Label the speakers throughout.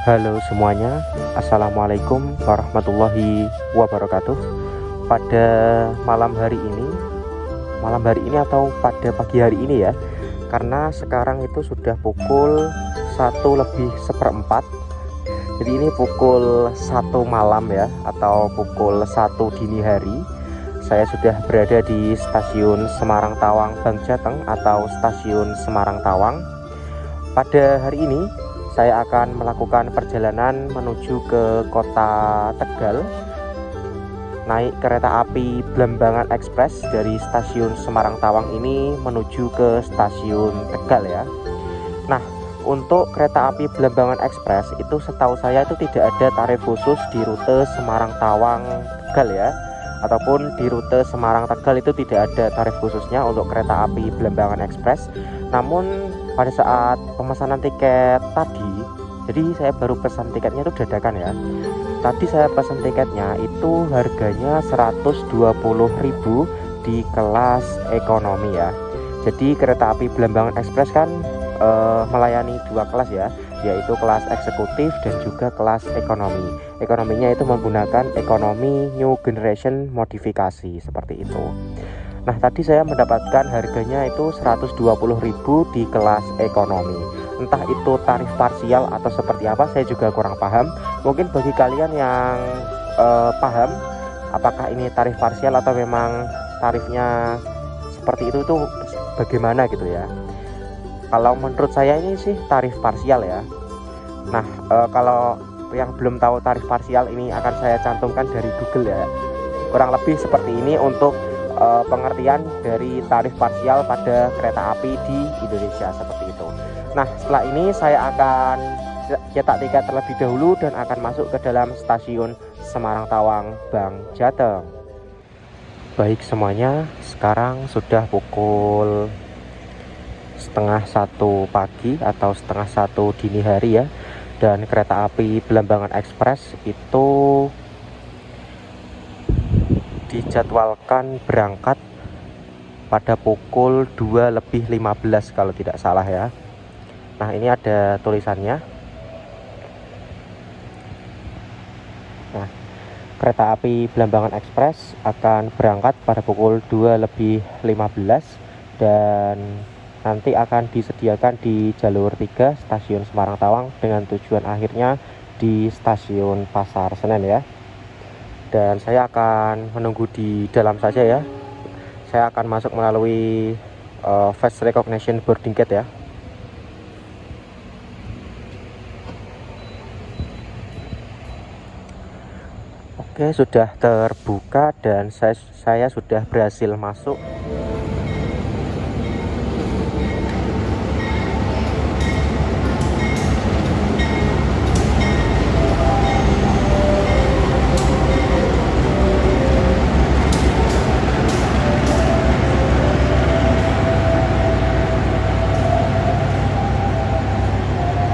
Speaker 1: Halo semuanya, Assalamualaikum warahmatullahi wabarakatuh. Pada malam hari ini atau pada pagi hari ini ya, karena sekarang itu sudah pukul 1:04. Jadi ini pukul 1 malam ya, atau pukul 1 dini hari. Saya sudah berada di stasiun Semarang Tawang Bang Jateng atau stasiun Semarang Tawang. Pada hari ini saya akan melakukan perjalanan menuju ke kota Tegal, naik kereta api Blambangan Express dari stasiun Semarang Tawang ini menuju ke stasiun Tegal ya. Nah, untuk kereta api Blambangan Express itu setahu saya itu tidak ada tarif khusus di rute Semarang Tawang Tegal ya, ataupun di rute Semarang Tegal itu tidak ada tarif khususnya untuk kereta api Blambangan Express. Namun pada saat pemesanan tiket tadi, jadi saya baru pesan tiketnya itu dadakan ya. Tadi saya pesan tiketnya itu harganya 120.000 di kelas ekonomi ya. Jadi kereta api Blambangan Express kan melayani dua kelas ya, yaitu kelas eksekutif dan juga kelas ekonomi. Ekonominya itu menggunakan ekonomi new generation modifikasi seperti itu. Nah, tadi saya mendapatkan harganya itu 120.000 di kelas ekonomi. Entah itu tarif parsial atau seperti apa, saya juga kurang paham. Mungkin bagi kalian yang paham apakah ini tarif parsial atau memang tarifnya seperti itu tuh bagaimana gitu ya. Kalau menurut saya ini sih tarif parsial ya. Nah, kalau yang belum tahu tarif parsial ini akan saya cantumkan dari Google ya. Kurang lebih seperti ini untuk pengertian dari tarif parsial pada kereta api di Indonesia seperti itu. Nah, setelah ini saya akan cetak tiket terlebih dahulu dan akan masuk ke dalam stasiun Semarang Tawang Bang Jateng. Baik semuanya, sekarang sudah pukul 12:30 pagi atau 1:30 dini hari ya, dan kereta api Blambangan Express itu dijadwalkan berangkat pada pukul 2:15 kalau tidak salah ya. Nah, ini ada tulisannya. Nah, kereta api Blambangan Express akan berangkat pada pukul 2:15 dan nanti akan disediakan di jalur 3 stasiun Semarang Tawang dengan tujuan akhirnya di stasiun Pasar Senen ya. Dan saya akan menunggu di dalam saja ya. Saya akan masuk melalui face recognition boarding gate ya. Oke, sudah terbuka dan saya sudah berhasil masuk.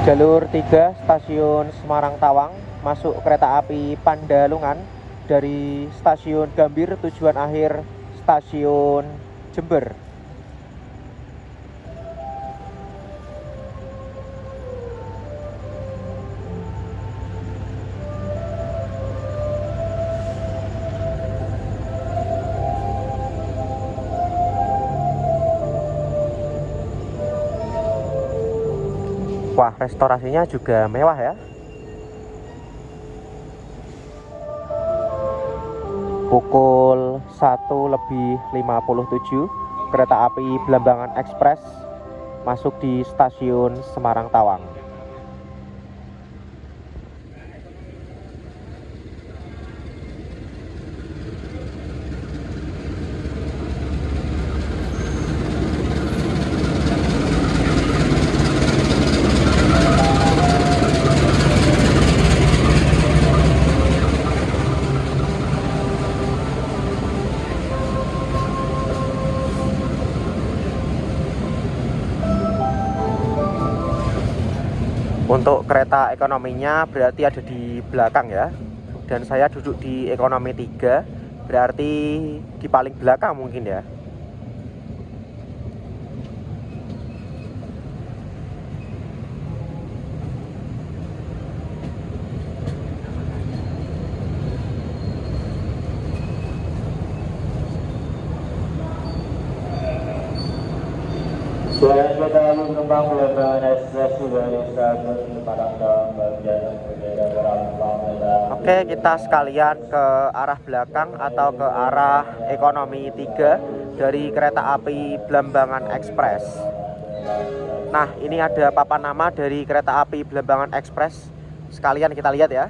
Speaker 1: Jalur 3 stasiun Semarang Tawang, masuk kereta api Pandalungan dari stasiun Gambir tujuan akhir stasiun Jember. Wah, restorasinya juga mewah ya. Pukul 1:57 kereta api Blambangan Express masuk di stasiun Semarang Tawang. Untuk kereta ekonominya berarti ada di belakang ya. Dan saya duduk di ekonomi 3, berarti di paling belakang mungkin ya.
Speaker 2: Dan kereta api penumpang Belambangan Ekspres dari stasiun Padangdang bagian berbeda
Speaker 1: Oke, kita sekalian ke arah belakang atau ke arah ekonomi 3 dari kereta api Belambangan Ekspres. Nah, ini ada papan nama dari kereta api Belambangan Ekspres. Sekalian kita lihat ya.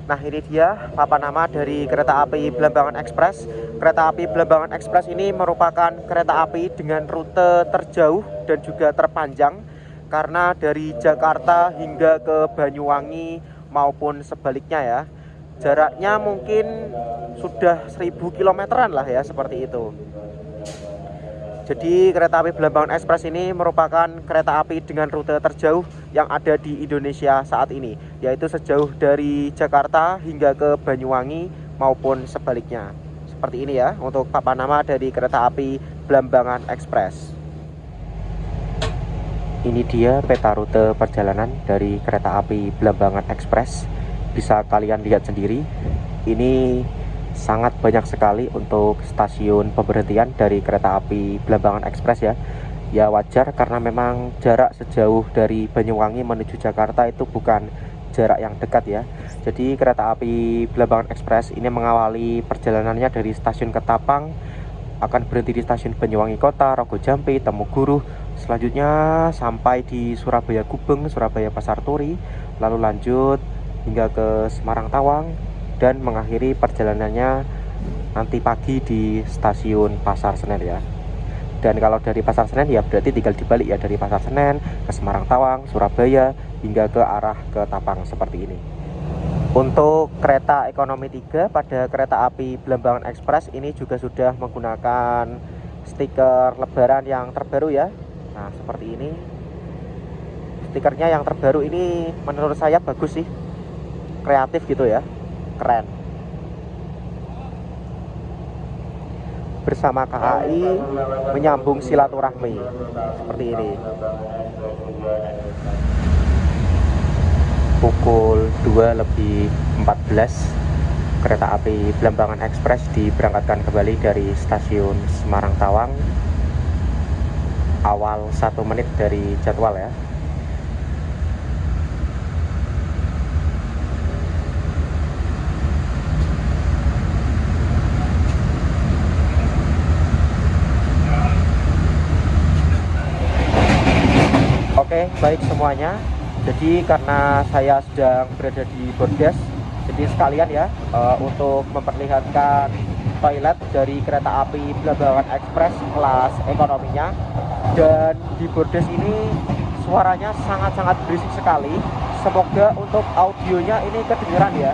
Speaker 1: Nah, ini dia papan nama dari kereta api Belambangan Ekspres. Kereta api Belambangan Ekspres ini merupakan kereta api dengan rute terjauh dan juga terpanjang, karena dari Jakarta hingga ke Banyuwangi maupun sebaliknya ya, jaraknya mungkin sudah 1000 kilometeran lah ya, seperti itu. Jadi kereta api Belambangan Ekspres ini merupakan kereta api dengan rute terjauh yang ada di Indonesia saat ini, yaitu sejauh dari Jakarta hingga ke Banyuwangi maupun sebaliknya. Seperti ini ya untuk papan nama dari kereta api Belambangan Ekspres. Ini dia peta rute perjalanan dari kereta api Belambangan Ekspres. Bisa kalian lihat sendiri. Ini sangat banyak sekali untuk stasiun pemberhentian dari kereta api Belambangan Ekspres ya. Ya wajar, karena memang jarak sejauh dari Banyuwangi menuju Jakarta itu bukan jarak yang dekat ya. Jadi kereta api Belambangan Ekspres ini mengawali perjalanannya dari stasiun Ketapang, akan berhenti di stasiun Banyuwangi Kota, Rogojampi, Temuguru, selanjutnya sampai di Surabaya Gubeng, Surabaya Pasar Turi, lalu lanjut hingga ke Semarang Tawang, dan mengakhiri perjalanannya nanti pagi di stasiun Pasar Senen ya. Dan kalau dari Pasar Senen ya berarti tinggal dibalik ya, dari Pasar Senen ke Semarang Tawang, Surabaya, hingga ke arah ke Tapang seperti ini. Untuk kereta ekonomi 3 pada kereta api Belambangan Ekspres ini juga sudah menggunakan stiker lebaran yang terbaru ya. Nah, seperti ini. Stikernya yang terbaru ini menurut saya bagus sih. Kreatif gitu ya. Keren. Bersama KAI menyambung silaturahmi seperti ini. Pukul 2:14 kereta api Belambangan Ekspres diberangkatkan kembali dari stasiun Semarang Tawang awal 1 menit dari jadwal ya. Oke, baik semuanya. Jadi karena saya sedang berada di bordes, jadi sekalian ya untuk memperlihatkan toilet dari kereta api Belambangan Ekspres kelas ekonominya. Dan di bordes ini suaranya sangat-sangat berisik sekali. Semoga untuk audionya ini kedengeran ya.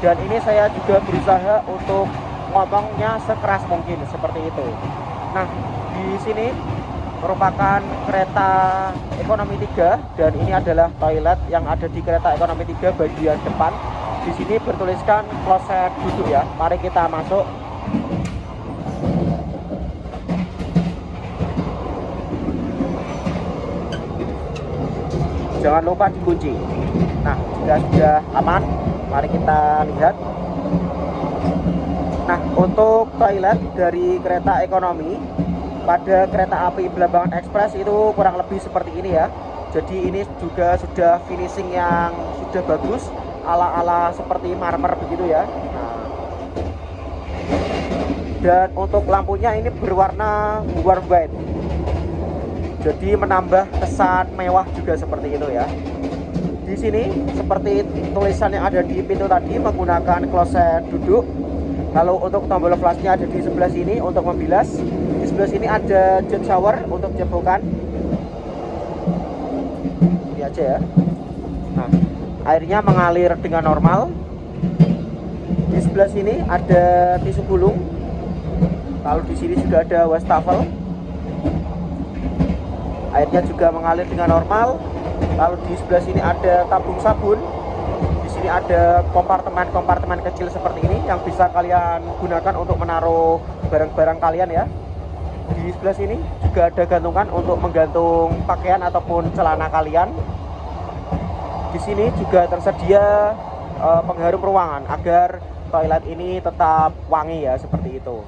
Speaker 1: Dan ini saya juga berusaha untuk ngomongnya sekeras mungkin seperti itu. Nah, di sini merupakan kereta ekonomi 3 dan ini adalah toilet yang ada di kereta ekonomi 3 bagian depan. Di sini bertuliskan kloset duduk ya. Mari kita masuk. Jangan lupa dikunci. Nah, jika sudah aman, mari kita lihat. Nah, untuk toilet dari kereta ekonomi pada kereta api Belambangan Ekspres itu kurang lebih seperti ini ya. Jadi ini juga sudah finishing yang sudah bagus, ala-ala seperti marmer begitu ya. Nah, dan untuk lampunya ini berwarna warm white, jadi menambah kesan mewah juga seperti itu ya. Di sini seperti tulisan yang ada di pintu tadi menggunakan kloset duduk. Lalu untuk tombol flashnya ada di sebelah sini untuk membilas. Di sebelah sini ada jet shower untuk cebokan. Ini aja ya. Nah, airnya mengalir dengan normal. Di sebelah sini ada tisu gulung. Lalu di sini juga ada wastafel. Airnya juga mengalir dengan normal. Lalu di sebelah sini ada tabung sabun. Di sini ada kompartemen-kompartemen kecil seperti ini yang bisa kalian gunakan untuk menaruh barang-barang kalian ya. Di sebelah sini juga ada gantungan untuk menggantung pakaian ataupun celana kalian. Di sini juga tersedia pengharum ruangan agar toilet ini tetap wangi ya, seperti itu.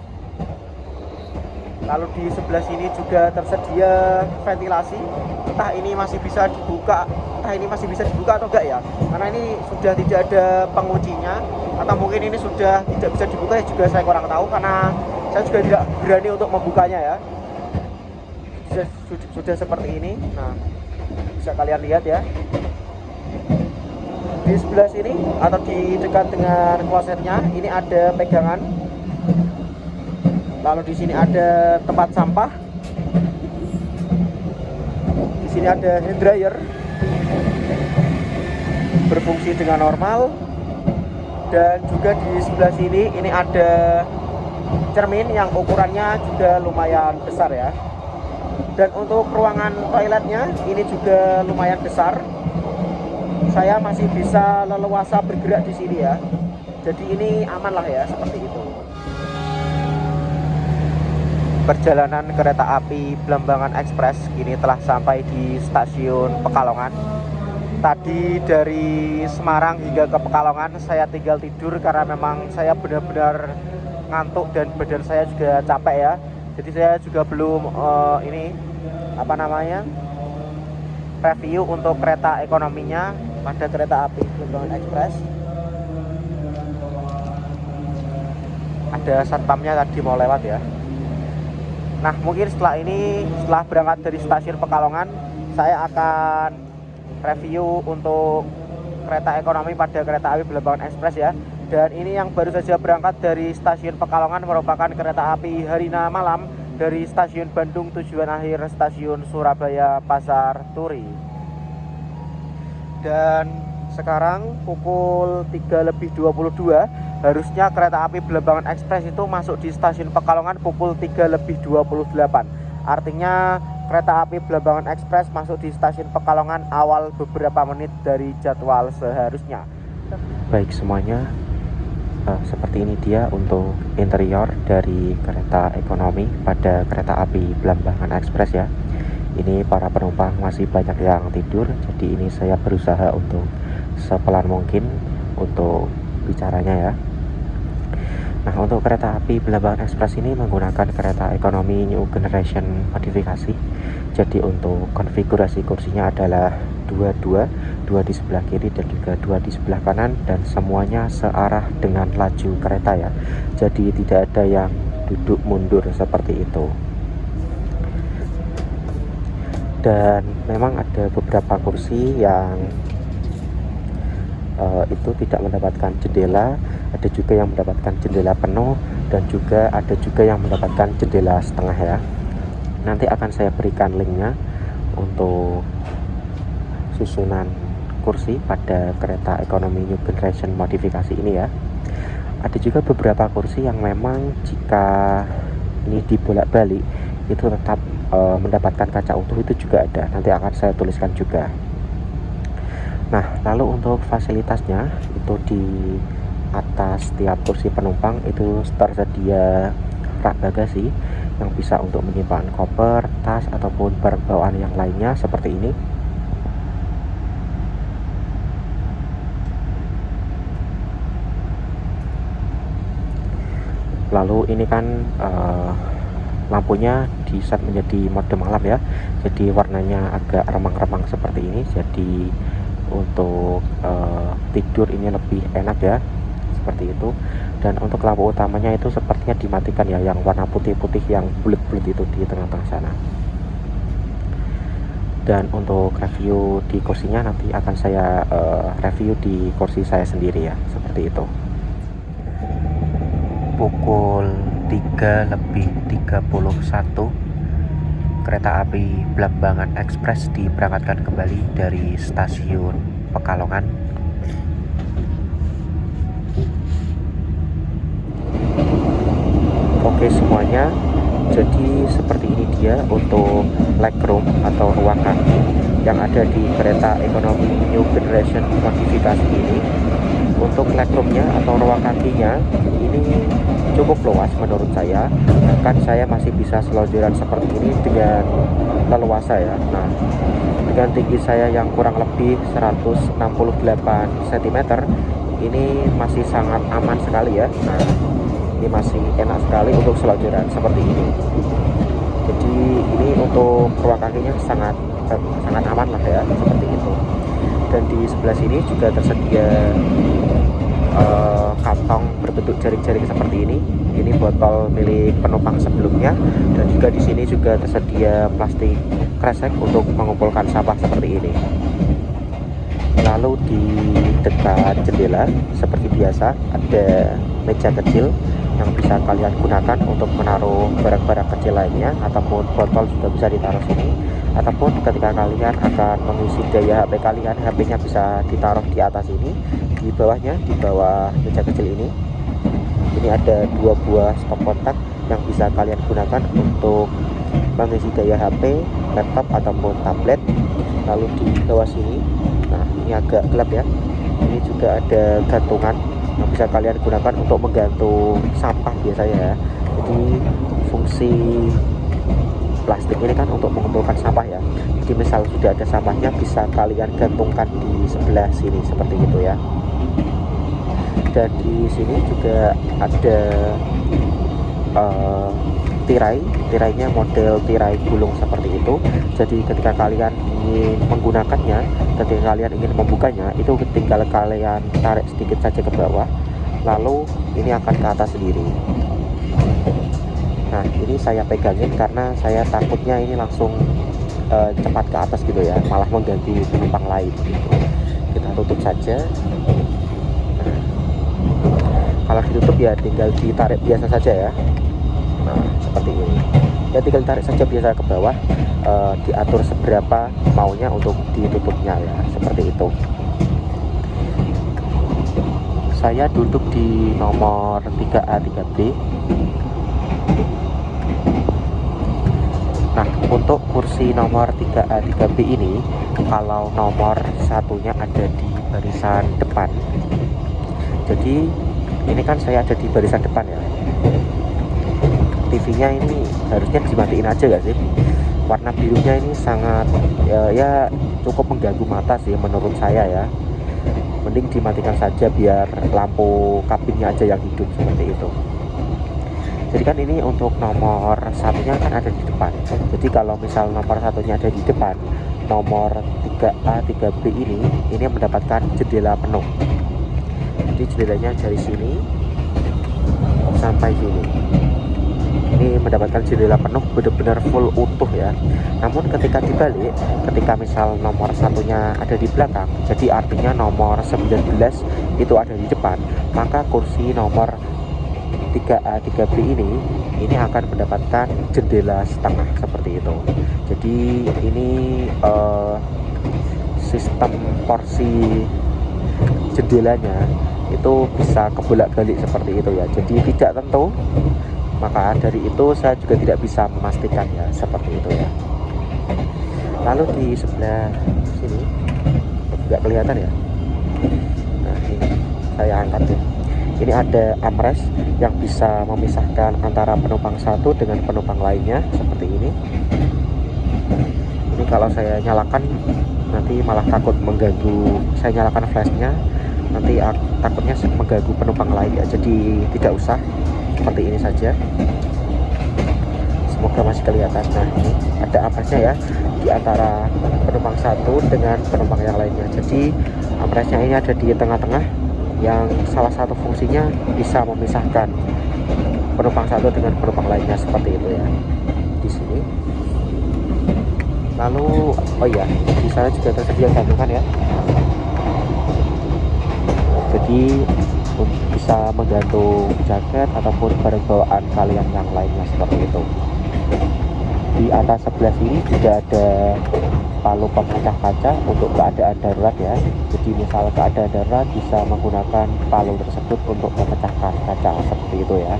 Speaker 1: Lalu di sebelah sini juga tersedia ventilasi. Entah ini masih bisa dibuka, atau enggak ya, karena ini sudah tidak ada penguncinya, atau mungkin ini sudah tidak bisa dibuka, ya juga saya kurang tahu karena saya juga tidak berani untuk membukanya ya. Sudah seperti ini. Nah, bisa kalian lihat ya, di sebelah sini atau di dekat dengan klosetnya ini ada pegangan. Lalu di sini ada tempat sampah. Di sini ada hand dryer berfungsi dengan normal. Dan juga di sebelah sini ini ada cermin yang ukurannya juga lumayan besar ya. Dan untuk ruangan toiletnya ini juga lumayan besar. Saya masih bisa leluasa bergerak di sini ya. Jadi ini aman lah ya, seperti itu. Perjalanan kereta api Blambangan Express kini telah sampai di stasiun Pekalongan. Tadi dari Semarang hingga ke Pekalongan saya tinggal tidur karena memang saya benar-benar ngantuk dan badan saya juga capek ya. Jadi saya juga belum review untuk kereta ekonominya pada kereta api Blambangan Express. Ada satpamnya tadi mau lewat ya. Nah, mungkin setelah berangkat dari stasiun Pekalongan, saya akan review untuk kereta ekonomi pada kereta api Blambangan Express ya. Dan ini yang baru saja berangkat dari stasiun Pekalongan merupakan kereta api Harina Malam dari stasiun Bandung tujuan akhir stasiun Surabaya Pasar Turi. Dan sekarang pukul 3:22, harusnya kereta api Blambangan Express itu masuk di stasiun Pekalongan pukul 3:28. Artinya kereta api Blambangan Express masuk di stasiun Pekalongan awal beberapa menit dari jadwal seharusnya. Baik semuanya, seperti ini dia untuk interior dari kereta ekonomi pada kereta api Blambangan Express ya. Ini para penumpang masih banyak yang tidur, jadi ini saya berusaha untuk sepelan mungkin untuk bicaranya ya. Nah, untuk kereta api Blambangan Express ini menggunakan kereta ekonomi New Generation modifikasi. Jadi untuk konfigurasi kursinya adalah dua di sebelah kiri dan juga 2 di sebelah kanan, dan semuanya searah dengan laju kereta ya. Jadi tidak ada yang duduk mundur seperti itu. Dan memang ada beberapa kursi yang itu tidak mendapatkan jendela, ada juga yang mendapatkan jendela penuh, dan juga ada juga yang mendapatkan jendela setengah ya. Nanti akan saya berikan linknya untuk susunan kursi pada kereta ekonomi New Generation modifikasi ini ya. Ada juga beberapa kursi yang memang jika ini dibolak-balik itu tetap mendapatkan kaca utuh, itu juga ada, nanti akan saya tuliskan juga. Nah, lalu untuk fasilitasnya itu di atas tiap kursi penumpang itu tersedia rak bagasi yang bisa untuk menyimpan koper, tas, ataupun barang bawaan yang lainnya seperti ini. Lalu ini kan lampunya di set menjadi mode malam ya, jadi warnanya agak remang-remang seperti ini. Jadi untuk tidur ini lebih enak ya, seperti itu. Dan untuk lampu utamanya itu sepertinya dimatikan ya, yang warna putih-putih yang bulat-bulat itu di tengah-tengah sana. Dan untuk review di kursinya nanti akan saya review di kursi saya sendiri ya, seperti itu. Pukul 3:31 kereta api Blambangan Express diberangkatkan kembali dari stasiun Pekalongan. Oke semuanya, jadi seperti ini dia untuk legroom atau ruang kaki yang ada di kereta ekonomi New Generation modifikasi ini. Untuk legroomnya atau ruang kakinya ini cukup luas menurut saya, bahkan saya masih bisa selonjoran seperti ini dengan leluasa ya. Nah, dengan tinggi saya yang kurang lebih 168 cm ini masih sangat aman sekali ya. Nah, ini masih enak sekali untuk selonjoran seperti ini. Jadi ini untuk ruang kakinya sangat aman lah ya, seperti itu. Dan di sebelah sini juga tersedia kantong berbentuk jaring-jaring seperti ini. Ini botol milik penumpang sebelumnya, dan juga di sini juga tersedia plastik kresek untuk mengumpulkan sampah seperti ini. Lalu di dekat jendela seperti biasa ada meja kecil yang bisa kalian gunakan untuk menaruh barang-barang kecil lainnya, ataupun botol juga bisa ditaruh sini, ataupun ketika kalian akan mengisi daya HP kalian, HP-nya bisa ditaruh di atas ini, di bawahnya, di bawah meja kecil ini. Ini ada 2 buah stop kontak yang bisa kalian gunakan untuk mengisi daya HP, laptop ataupun tablet. Lalu di bawah sini, nah ini agak gelap ya, ini juga ada gantungan yang bisa kalian gunakan untuk menggantung sampah biasanya ya. Jadi fungsi plastik ini kan untuk mengumpulkan sampah ya. Jadi misal sudah ada sampahnya, bisa kalian gantungkan di sebelah sini seperti itu ya. Dan di sini juga ada tirainya model tirai gulung seperti itu. Jadi ketika kalian ingin menggunakannya, ketika kalian ingin membukanya, itu tinggal kalian tarik sedikit saja ke bawah, lalu ini akan ke atas sendiri. Nah ini saya pegangin karena saya takutnya ini langsung cepat ke atas gitu ya, malah mengganggu penumpang lain gitu. Kita tutup saja. Kalau ditutup ya tinggal ditarik biasa saja ya. Nah seperti ini ya, tinggal tarik saja biasa ke bawah, diatur seberapa maunya untuk ditutupnya ya, seperti itu. Saya duduk di nomor 3A 3B. Nah untuk kursi nomor 3A 3B ini, kalau nomor satunya ada di barisan depan, jadi ini kan saya ada di barisan depan ya. TV-nya ini harusnya dimatiin aja gak sih? Warna birunya ini sangat ya cukup mengganggu mata sih menurut saya ya. Mending dimatikan saja biar lampu kabinnya aja yang hidup seperti itu. Jadi kan ini untuk nomor satunya kan ada di depan. Jadi kalau misal nomor satunya ada di depan, nomor 3A 3B ini mendapatkan jendela penuh. Jadi jendelanya dari sini sampai sini, ini mendapatkan jendela penuh, benar-benar full utuh ya. Namun ketika dibalik, ketika misal nomor satunya ada di belakang, jadi artinya nomor 19 itu ada di depan, maka kursi nomor 3A 3B ini akan mendapatkan jendela setengah seperti itu. Jadi ini sistem porsi jendelanya itu bisa kebolak-balik seperti itu ya. Jadi tidak tentu, maka dari itu saya juga tidak bisa memastikan ya, seperti itu ya. Lalu di sebelah sini nggak kelihatan ya. Nah ini saya angkat ya. Ini ada armrest yang bisa memisahkan antara penumpang satu dengan penumpang lainnya seperti ini. Ini kalau saya nyalakan nanti malah takut mengganggu. Saya nyalakan flashnya, nanti takutnya mengganggu penumpang lain ya. Jadi tidak usah, seperti ini saja. Semoga masih kelihatan. Nah ini ada armrestnya ya, di antara penumpang satu dengan penumpang yang lainnya. Jadi armrestnya ini ada di tengah-tengah, yang salah satu fungsinya bisa memisahkan penumpang satu dengan penumpang lainnya seperti itu ya, di sini. Lalu oh iya, di sana juga tersedia gantungan ya, jadi bisa menggantung jaket ataupun barang bawaan kalian yang lainnya seperti itu. Di atas sebelah sini juga ada palu pemecah kaca untuk keadaan darurat ya. Jadi misal keadaan darurat bisa menggunakan palu tersebut untuk memecahkan kaca seperti itu ya.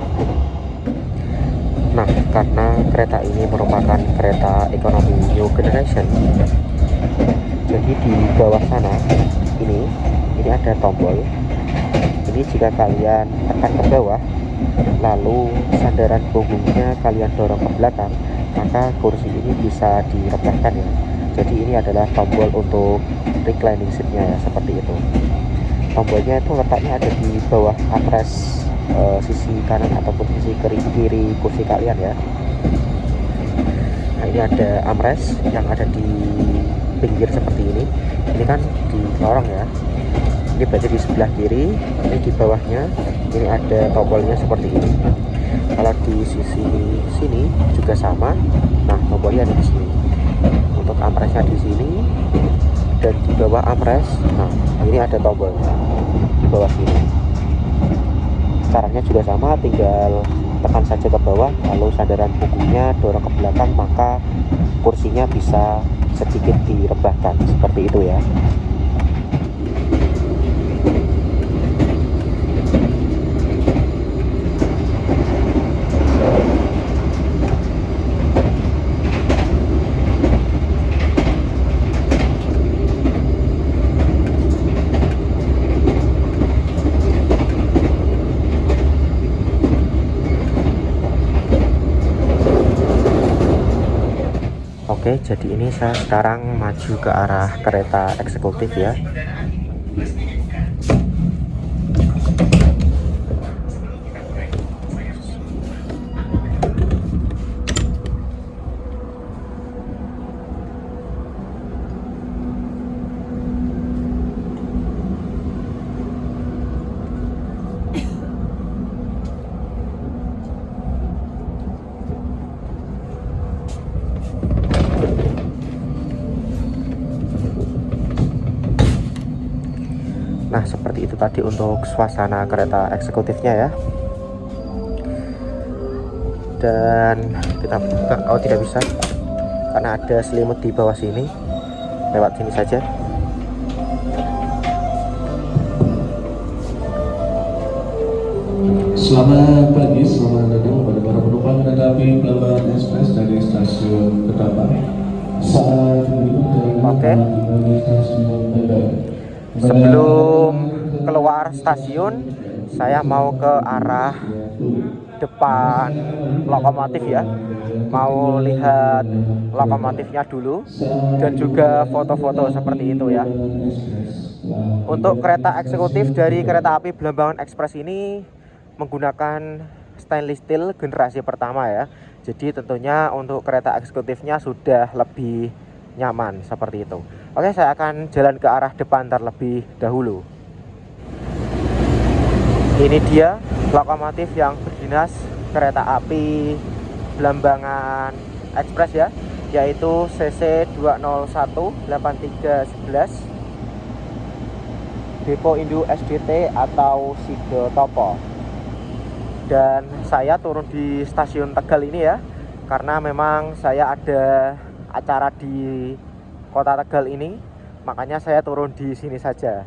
Speaker 1: Nah karena kereta ini merupakan kereta ekonomi new generation, jadi di bawah sana ini ada tombol. Ini jika kalian tekan ke bawah, lalu sandaran punggungnya kalian dorong ke belakang, maka kursi ini bisa direbahkan ya. Jadi ini adalah tombol untuk reclining seatnya ya, seperti itu. Tombolnya itu letaknya ada di bawah armrest sisi kanan ataupun sisi kiri kursi kalian ya. Nah, ini ada armrest yang ada di pinggir seperti ini. Ini kan di lorong ya. Ini berarti di sebelah kiri, ini di bawahnya, ini ada tombolnya seperti ini. Kalau di sisi sini juga sama. Nah, tombolnya ada di sini. Untuk armrestnya di sini dan di bawah armrest. Nah, ini ada tombolnya di bawah sini. Caranya juga sama, tinggal tekan saja ke bawah, lalu sandaran punggungnya dorong ke belakang, maka kursinya bisa sedikit direbahkan seperti itu ya. Oke, jadi ini saya sekarang maju ke arah kereta eksekutif ya. Nah, seperti itu tadi untuk suasana kereta eksekutifnya ya. Dan kita buka, oh tidak bisa karena ada selimut di bawah sini. Lewat sini saja.
Speaker 3: Selamat pagi, selamat datang kepada para penumpang kereta api Belambangan Ekspres dari stasiun Ketapang. Saat ini
Speaker 1: Oke.
Speaker 3: di stasiun Tebet.
Speaker 1: Sebelum keluar stasiun, saya mau ke arah depan lokomotif ya. Mau lihat lokomotifnya dulu dan juga foto-foto seperti itu ya. Untuk kereta eksekutif dari kereta api Belambangan Ekspres ini menggunakan stainless steel generasi pertama ya. Jadi tentunya untuk kereta eksekutifnya sudah lebih nyaman seperti itu. Oke, saya akan jalan ke arah depan terlebih dahulu. Ini dia lokomotif yang berdinas kereta api Belambangan Ekspres ya, yaitu CC 201-8311 Depo Indo SDT atau Sido Topo. Dan saya turun di stasiun Tegal ini ya, karena memang saya ada acara di Kota Tegal ini, makanya saya turun di sini saja.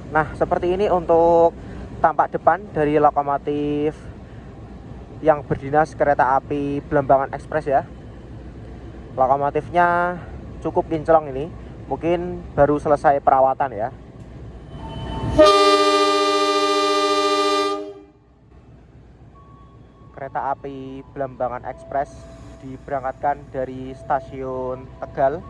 Speaker 1: Nah, seperti ini untuk tampak depan dari lokomotif yang berdinas kereta api Belambangan Ekspres ya. Lokomotifnya cukup kinclong ini, mungkin baru selesai perawatan ya. Kereta api Belambangan Ekspres diberangkatkan dari stasiun Tegal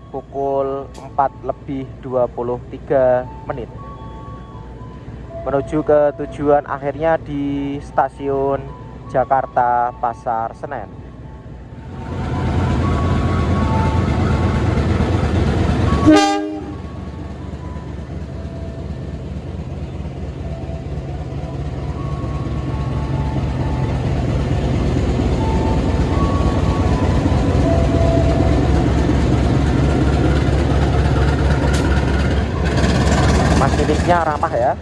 Speaker 1: pukul 4:23 menuju ke tujuan akhirnya di stasiun Jakarta Pasar Senen. Masinisnya ramah ya.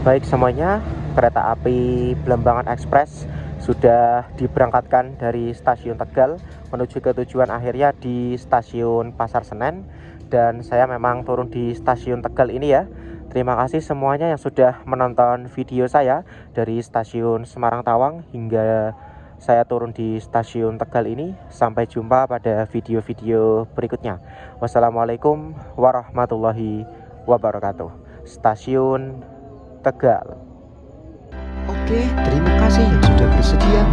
Speaker 1: Baik semuanya, kereta api Blembangan Express sudah diberangkatkan dari stasiun Tegal menuju ke tujuan akhirnya di stasiun Pasar Senen, dan saya memang turun di stasiun Tegal ini ya. Terima kasih semuanya yang sudah menonton video saya dari stasiun Semarang Tawang hingga saya turun di stasiun Tegal ini. Sampai jumpa pada video-video berikutnya. Wassalamualaikum warahmatullahi wabarakatuh. Stasiun Tegal.
Speaker 4: Oke, terima kasih yang sudah bersedia